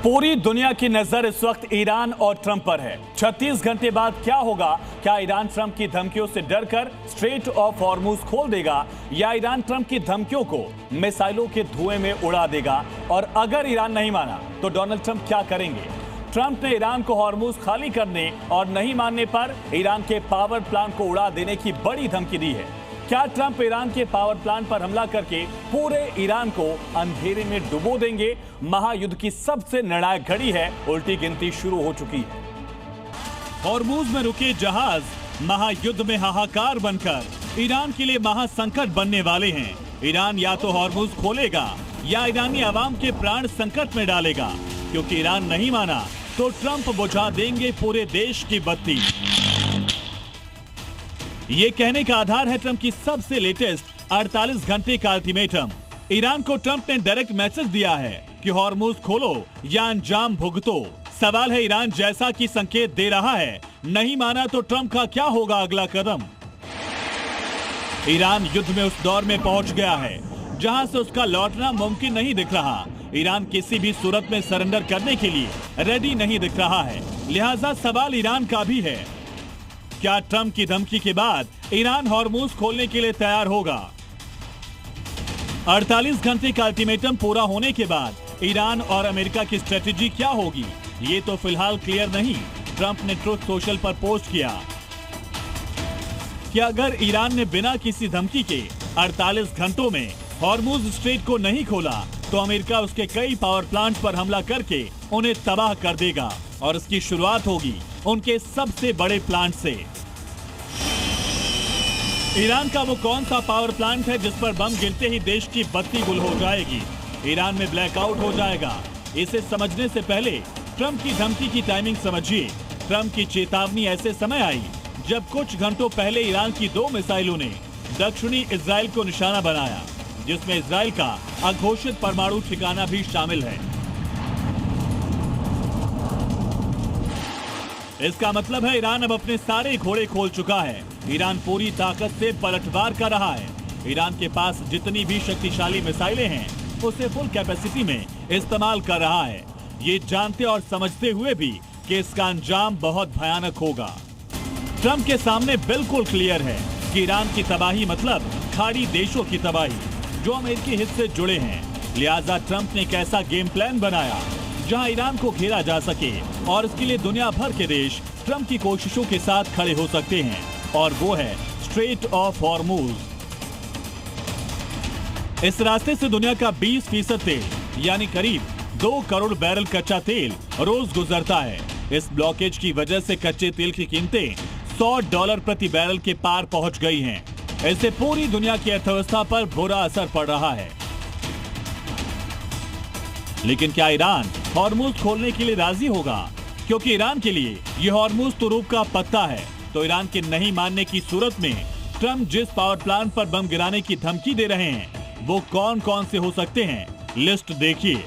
पूरी दुनिया की नजर इस वक्त ईरान और ट्रंप पर है। 36 घंटे बाद क्या होगा? क्या ईरान ट्रंप की धमकियों से डरकर स्ट्रेट ऑफ हॉर्मुज खोल देगा या ईरान ट्रंप की धमकियों को मिसाइलों के धुएं में उड़ा देगा? और अगर ईरान नहीं माना तो डोनाल्ड ट्रंप क्या करेंगे? ट्रंप ने ईरान को हॉर्मुज खाली करने और नहीं मानने पर ईरान के पावर प्लांट को उड़ा देने की बड़ी धमकी दी है। क्या ट्रंप ईरान के पावर प्लांट पर हमला करके पूरे ईरान को अंधेरे में डुबो देंगे? महायुद्ध की सबसे निर्णायक घड़ी है, उल्टी गिनती शुरू हो चुकी है। हॉर्मुज में रुके जहाज महायुद्ध में हाहाकार बनकर ईरान के लिए महासंकट बनने वाले हैं। ईरान या तो हॉर्मुज खोलेगा या ईरानी आवाम के प्राण संकट में डालेगा, क्योंकि ईरान नहीं माना तो ट्रंप बुझा देंगे पूरे देश की बत्ती। ये कहने का आधार है ट्रंप की सबसे लेटेस्ट 48 घंटे का अल्टीमेटम। ईरान को ट्रंप ने डायरेक्ट मैसेज दिया है कि हॉर्मुज खोलो या अंजाम भुगतो। सवाल है, ईरान जैसा कि संकेत दे रहा है, नहीं माना तो ट्रंप का क्या होगा अगला कदम? ईरान युद्ध में उस दौर में पहुंच गया है जहां से उसका लौटना मुमकिन नहीं दिख रहा। ईरान किसी भी सूरत में सरेंडर करने के लिए रेडी नहीं दिख रहा है। लिहाजा सवाल ईरान का भी है, क्या ट्रंप की धमकी के बाद ईरान हॉर्मुज खोलने के लिए तैयार होगा? 48 घंटे का अल्टीमेटम पूरा होने के बाद ईरान और अमेरिका की स्ट्रेटेजी क्या होगी, ये तो फिलहाल क्लियर नहीं। ट्रंप ने ट्रुथ सोशल पर पोस्ट किया कि अगर ईरान ने बिना किसी धमकी के 48 घंटों में हॉर्मुज स्ट्रेट को नहीं खोला तो अमेरिका उसके कई पावर प्लांट पर हमला करके उन्हें तबाह कर देगा और इसकी शुरुआत होगी उनके सबसे बड़े प्लांट से। ईरान का वो कौन सा पावर प्लांट है जिस पर बम गिरते ही देश की बत्ती गुल हो जाएगी, ईरान में ब्लैकआउट हो जाएगा? इसे समझने से पहले ट्रंप की धमकी की टाइमिंग समझिए। ट्रंप की चेतावनी ऐसे समय आई जब कुछ घंटों पहले ईरान की 2 मिसाइलों ने दक्षिणी इजराइल को निशाना बनाया, जिसमें इजराइल का अघोषित परमाणु ठिकाना भी शामिल है। इसका मतलब है ईरान अब अपने सारे घोड़े खोल चुका है। ईरान पूरी ताकत से पलटवार कर रहा है। ईरान के पास जितनी भी शक्तिशाली मिसाइलें हैं उसे फुल कैपेसिटी में इस्तेमाल कर रहा है, ये जानते और समझते हुए भी कि इसका अंजाम बहुत भयानक होगा। ट्रंप के सामने बिल्कुल क्लियर है कि ईरान की तबाही मतलब खाड़ी देशों की तबाही जो अमेरिकी हित से जुड़े हैं। लिहाजा ट्रंप ने एक ऐसा गेम प्लान बनाया जहां ईरान को घेरा जा सके और इसके लिए दुनिया भर के देश ट्रंप की कोशिशों के साथ खड़े हो सकते हैं, और वो है स्ट्रेट ऑफ हॉर्मुज। इस रास्ते से दुनिया का 20% तेल यानी करीब 2 करोड़ बैरल कच्चा तेल रोज गुजरता है। इस ब्लॉकेज की वजह से कच्चे तेल की कीमतें $100 प्रति बैरल के पार पहुंच गई हैं। इससे पूरी दुनिया की अर्थव्यवस्था पर बुरा असर पड़ रहा है। लेकिन क्या ईरान हॉर्मुज खोलने के लिए राजी होगा? क्योंकि ईरान के लिए यह हॉर्मुज तुरूप का पत्ता है, तो ईरान के नहीं मानने की सूरत में ट्रंप जिस पावर प्लांट पर बम गिराने की धमकी दे रहे हैं वो कौन कौन से हो सकते हैं, लिस्ट देखिए।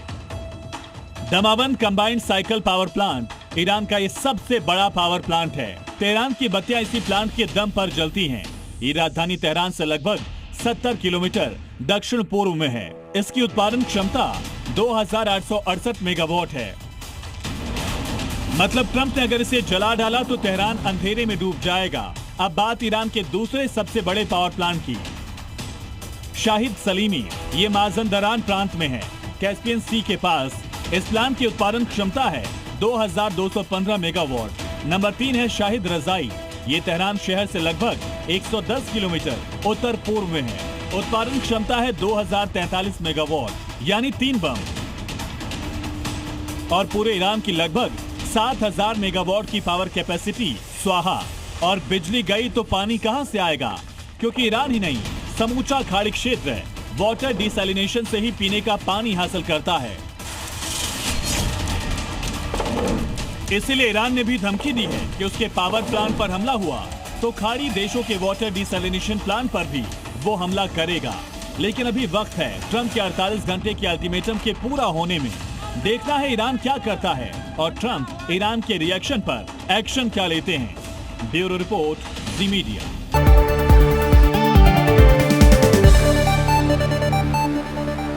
Damavand combined cycle power plant Iran का ये सबसे बड़ा पावर प्लांट है। तेहरान की बत्तियां इसी प्लांट के दम पर जलती हैं। ये राजधानी तेहरान से लगभग 70 किलोमीटर दक्षिण पूर्व में है। इसकी उत्पादन क्षमता 2868 मेगावाट है। मतलब ट्रंप ने अगर इसे जला डाला तो तेहरान अंधेरे में डूब जाएगा। अब बात ईरान के दूसरे सबसे बड़े पावर प्लांट की, शाहिद सलीमी। ये माजंदरान प्रांत में है, कैस्पियन सी के पास। इस प्लांट की उत्पादन क्षमता है 2215 मेगावाट। नंबर 3 है शाहिद रजाई। ये तेहरान शहर से लगभग 110 किलोमीटर उत्तर पूर्व में है। उत्पादन क्षमता है 2043 मेगावाट यानी 3 बम, और पूरे ईरान की लगभग 7000 मेगावाट की पावर कैपेसिटी स्वाहा। और बिजली गई तो पानी कहां से आएगा? क्योंकि ईरान ही नहीं, समूचा खाड़ी क्षेत्र वाटर डिसैलिनेशन से ही पीने का पानी हासिल करता है। इसीलिए ईरान ने भी धमकी दी है कि उसके पावर प्लांट पर हमला हुआ तो खाड़ी देशों के वाटर डिसैलिनेशन प्लांट पर भी वो हमला करेगा। लेकिन अभी वक्त है ट्रंप के 48 घंटे के अल्टीमेटम के पूरा होने में। देखना है ईरान क्या करता है और ट्रंप ईरान के रिएक्शन पर एक्शन क्या लेते हैं। ब्यूरो रिपोर्ट, ज़ी मीडिया।